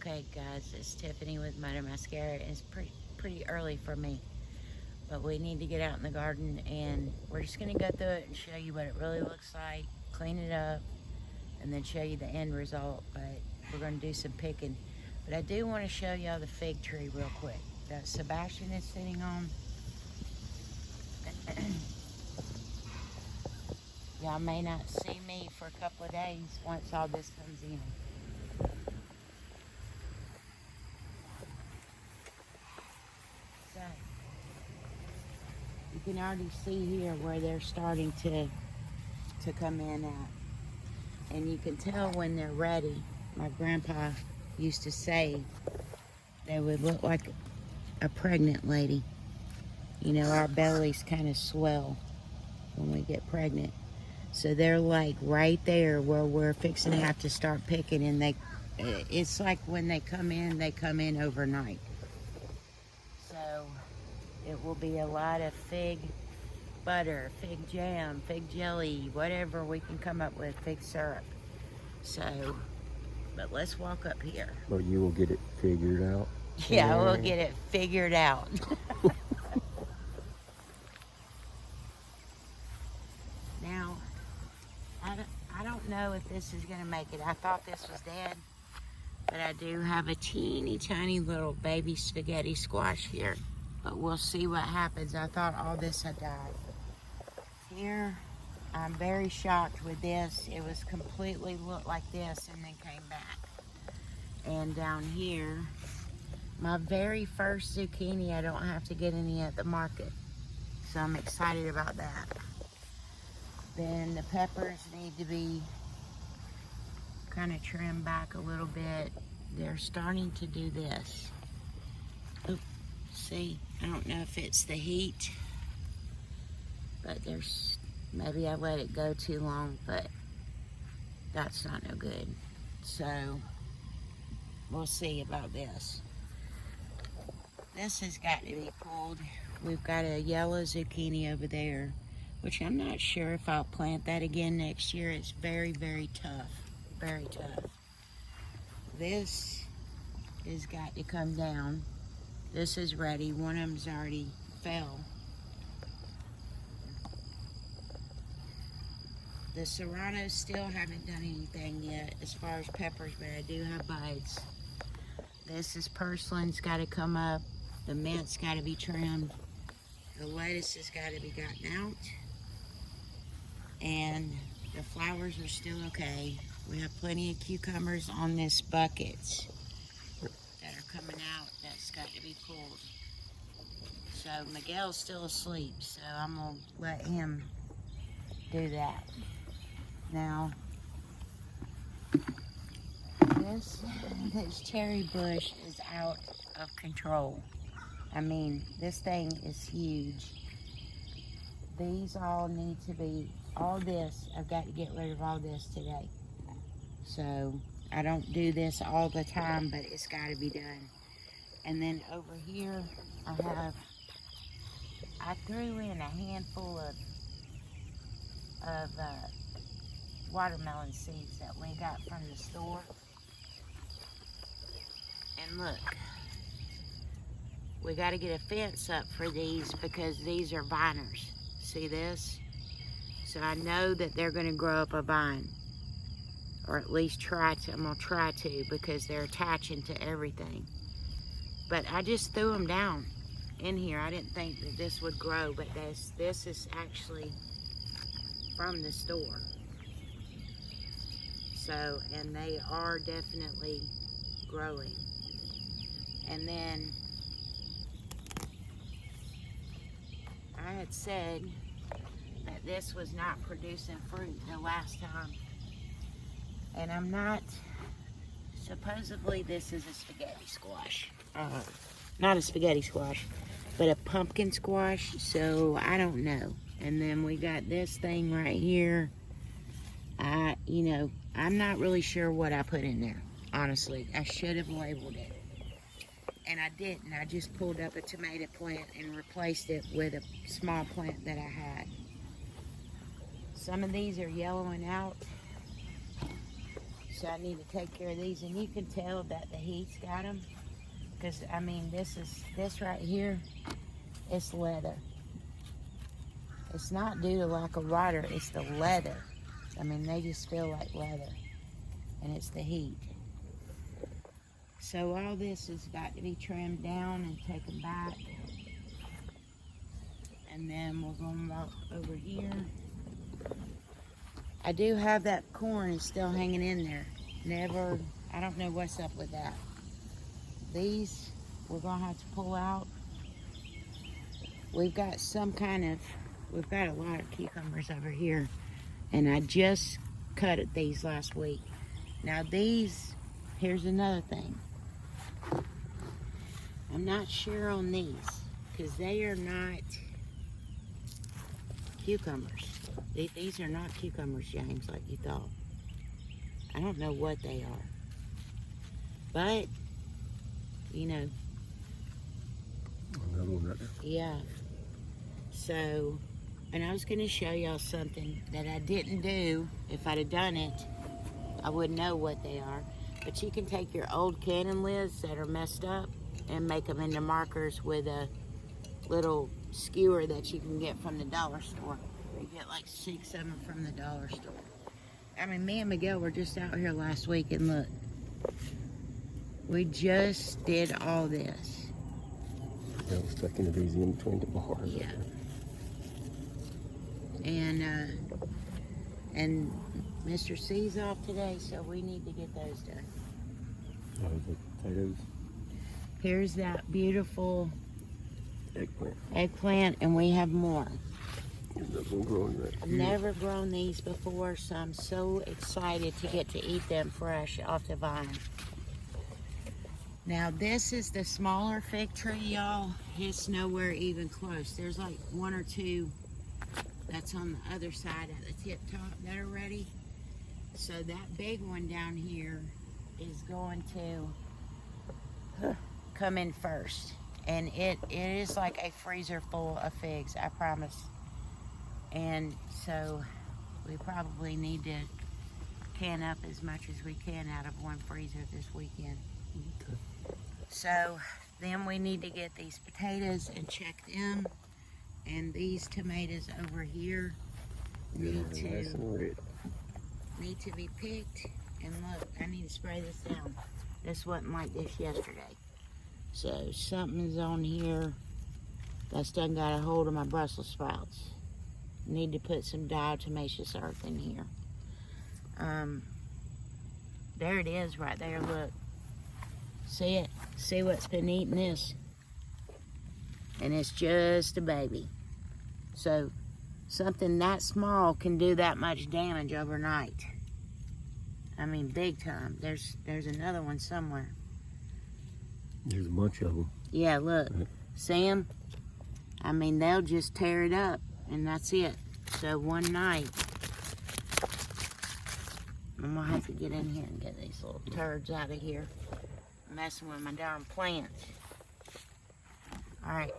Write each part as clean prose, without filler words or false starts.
Okay guys, it's Tiffany with Mother Mascara. It's pretty early for me, but we need to get out in the garden and we're just going to go through it and show you what it really looks like, clean it up, and then show you the end result. But we're going to do some picking. But I do want to show y'all the fig tree real quick that Sebastian is sitting on. Y'all may not see me for a couple of days once all this comes in. So, you can already see here where they're starting to come in at. And you can tell when they're ready. My grandpa used to say they would look like a pregnant lady. You know, our bellies kind of swell when we get pregnant. So they're like right there where we're fixing to have to start picking, and it's like when they come in overnight. So it will be a lot of fig butter, fig jam, fig jelly, whatever we can come up with, fig syrup. So, but let's walk up here. But you will get it figured out. Yeah, we'll get it figured out. Now, I don't know if this is going to make it. I thought this was dead, but I do have a teeny tiny little baby spaghetti squash here. But we'll see what happens. I thought all this had died. Here, I'm very shocked with this. It was completely looked like this and then came back. And down here, my very first zucchini, I don't have to get any at the market. So I'm excited about that. Then the peppers need to be kind of trimmed back a little bit. They're starting to do this. Oop, see, I don't know if it's the heat, but maybe I let it go too long, but that's not no good. So we'll see about this. This has got to be pulled. We've got a yellow zucchini over there, which I'm not sure if I'll plant that again next year. It's very, very tough. Very tough. This has got to come down. This is ready. One of them's already fell. The serranos still haven't done anything yet as far as peppers, but I do have buds. This is purslane, got to come up. The mint's got to be trimmed. The lettuce has got to be gotten out. And the flowers are still okay. We have plenty of cucumbers on this bucket that are coming out. That's got to be pulled. So Miguel's still asleep, so I'm going to let him do that. Now, this cherry bush is out of control. I mean, this thing is huge. These all need to be, all this, I've got to get rid of all this today. So, I don't do this all the time, but it's got to be done. And then over here, I threw in a handful of watermelon seeds that we got from the store. And look, we got to get a fence up for these because these are viners. See this? So I know that they're going to grow up a vine, or at least try to. I'm going to try to, because they're attaching to everything. But I just threw them down in here. I didn't think that this would grow, but this is actually from the store. So, and they are definitely growing. And then I had said that this was not producing fruit the last time. And I'm not, supposedly this is a spaghetti squash. Not a spaghetti squash, but a pumpkin squash, so I don't know. And then we got this thing right here. I'm not really sure what I put in there, honestly. I should have labeled it. And I didn't. I just pulled up a tomato plant and replaced it with a small plant that I had. Some of these are yellowing out. So I need to take care of these, and you can tell that the heat's got them. Because, I mean, this right here, it's leather. It's not due to lack of water, it's the leather. I mean, they just feel like leather, and it's the heat. So all this has got to be trimmed down and taken back. And then we're going to walk over here. I do have that corn is still hanging in there. I don't know what's up with that. These, we're going to have to pull out. We've got a lot of cucumbers over here. And I just cut these last week. Now these, here's another thing. I'm not sure on these, because they are not cucumbers. These are not cucumbers, James, like you thought. I don't know what they are. But, you know. Another one right there. Yeah. So, and I was going to show y'all something that I didn't do. If I'd have done it, I wouldn't know what they are. But you can take your old cannon lids that are messed up and make them into markers with a little skewer that you can get from the dollar store. You get like 6 of them from the dollar store. I mean, me and Miguel were just out here last week, and look, we just did all this. I was tucking it easy in between the bars. Yeah. And Mr. C's off today, so we need to get those done. The potatoes. Here's that beautiful Eggplant. and we have more. There's one growing right I've here. never grown these before, so I'm so excited to get to eat them fresh off the vine. Now this is the smaller fig tree, y'all. It's nowhere even close. There's like 1 or 2 that's on the other side at the tip top that are ready. So that big one down here is going to come in first. And it is like a freezer full of figs, I promise. And so we probably need to can up as much as we can out of one freezer this weekend. Okay. So then we need to get these potatoes and check them. And these tomatoes over here need Nice and red. to be picked. And look, I need to spray this down. This wasn't like this yesterday. So something's on here that's done got a hold of my Brussels sprouts. Need to put some diatomaceous earth in here. There it is right there, look. See it? See what's been eating this? And it's just a baby. So something that small can do that much damage overnight. I mean, big time. There's another one somewhere. There's a bunch of them. Yeah, look. See 'em? I mean, they'll just tear it up, and that's it. So one night, I'm gonna have to get in here and get these little turds out of here. Messing with my darn plants. Alright.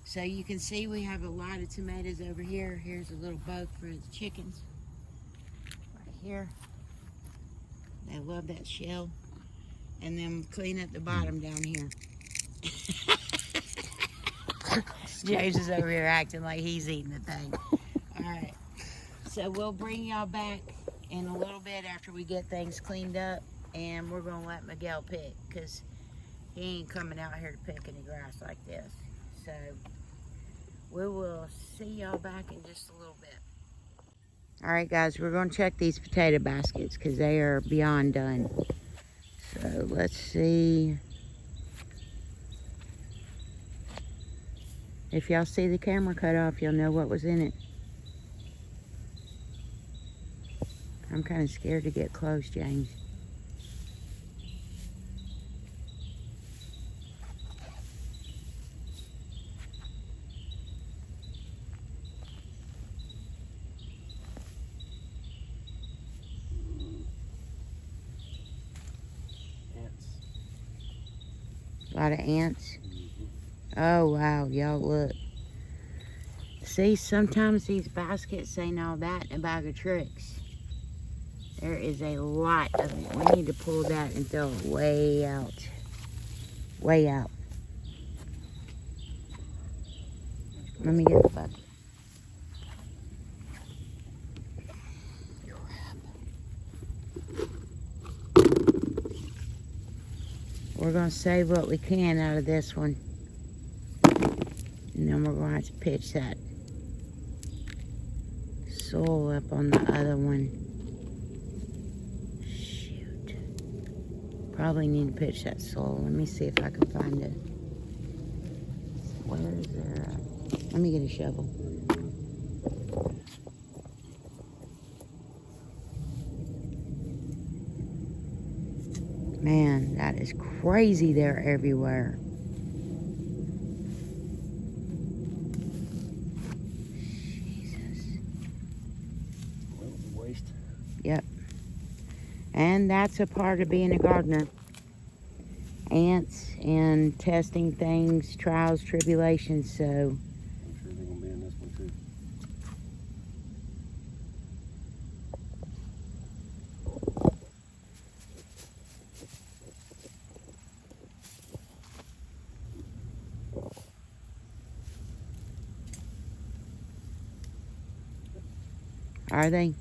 So you can see we have a lot of tomatoes over here. Here's a little boat for the chickens. Right here. They love that shell. And then clean up the bottom down here. James is over here acting like he's eating the thing. Alright. So we'll bring y'all back in a little bit after we get things cleaned up. And we're going to let Miguel pick, because he ain't coming out here to pick any grass like this. So we will see y'all back in just a little bit. Alright guys, we're going to check these potato baskets because they are beyond done. So let's see. If y'all see the camera cut off, you'll know what was in it. I'm kind of scared to get close, James. A lot of ants. Oh wow, y'all look. See, sometimes these baskets ain't all that in a bag of tricks. There is a lot of it. We need to pull that and throw it way out. Way out. Let me get the bucket. We're going to save what we can out of this one. And then we're going to have to pitch that soil up on the other one. Shoot. Probably need to pitch that soil. Let me see if I can find it. Where is there? Let me get a shovel. Man, that is crazy. They're everywhere. Jesus. Waste. Yep. And that's a part of being a gardener. Ants and testing things, trials, tribulations, so. I'm sure they're gonna be in this one too. Are they?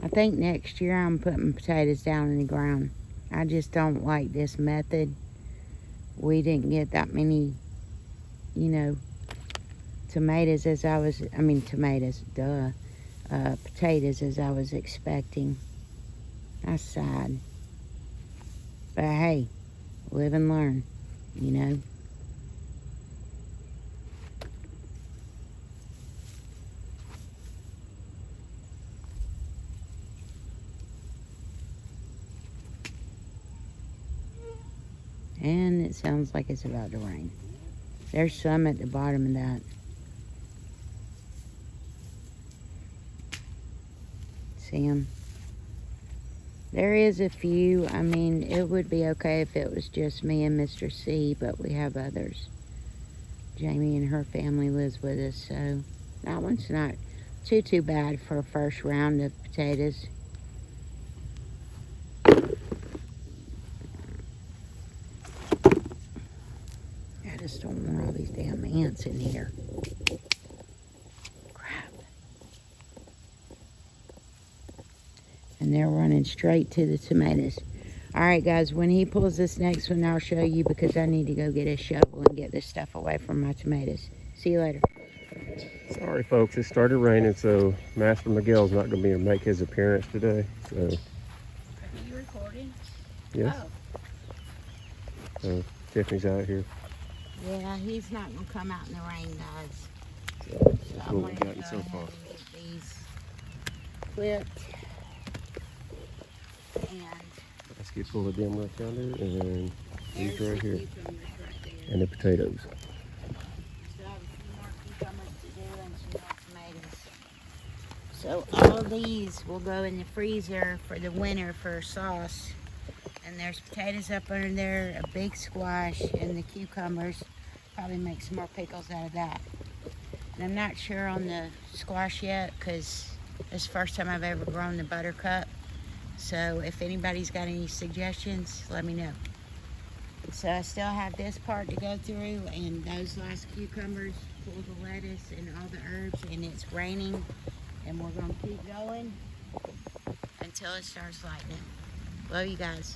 I think next year I'm putting potatoes down in the ground. I just don't like this method. We didn't get that many, you know, potatoes as I was expecting. That's sad. But hey, live and learn, you know. And it sounds like it's about to rain. There's some at the bottom of that. See them? There is a few. I mean, it would be okay if it was just me and Mr. C, but we have others. Jamie and her family lives with us, so that one's not too bad for a first round of potatoes. I just don't want all these damn ants in here. Crap. And they're running straight to the tomatoes. All right, guys, when he pulls this next one, I'll show you because I need to go get a shovel and get this stuff away from my tomatoes. See you later. Sorry, folks. It started raining, so Master Miguel's not going to be able to make his appearance today. So. Are you recording? Yes. Oh. So Tiffany's out here. Yeah, he's not going to come out in the rain, guys. So that's what we've gotten so far. Get these clipped. And Let's get full of them right down there, and then these there's right the here, cucumbers right there. and the potatoes. Still have a few more cucumbers to do and some more tomatoes. So all of these will go in the freezer for the winter for sauce. And there's potatoes up under there, a big squash, and the cucumbers. Probably make some more pickles out of that. And I'm not sure on the squash yet because it's the first time I've ever grown the buttercup. So if anybody's got any suggestions, let me know. So I still have this part to go through and those last cucumbers, pull the lettuce and all the herbs, and it's raining. And we're gonna keep going until it starts lightning. Love you guys.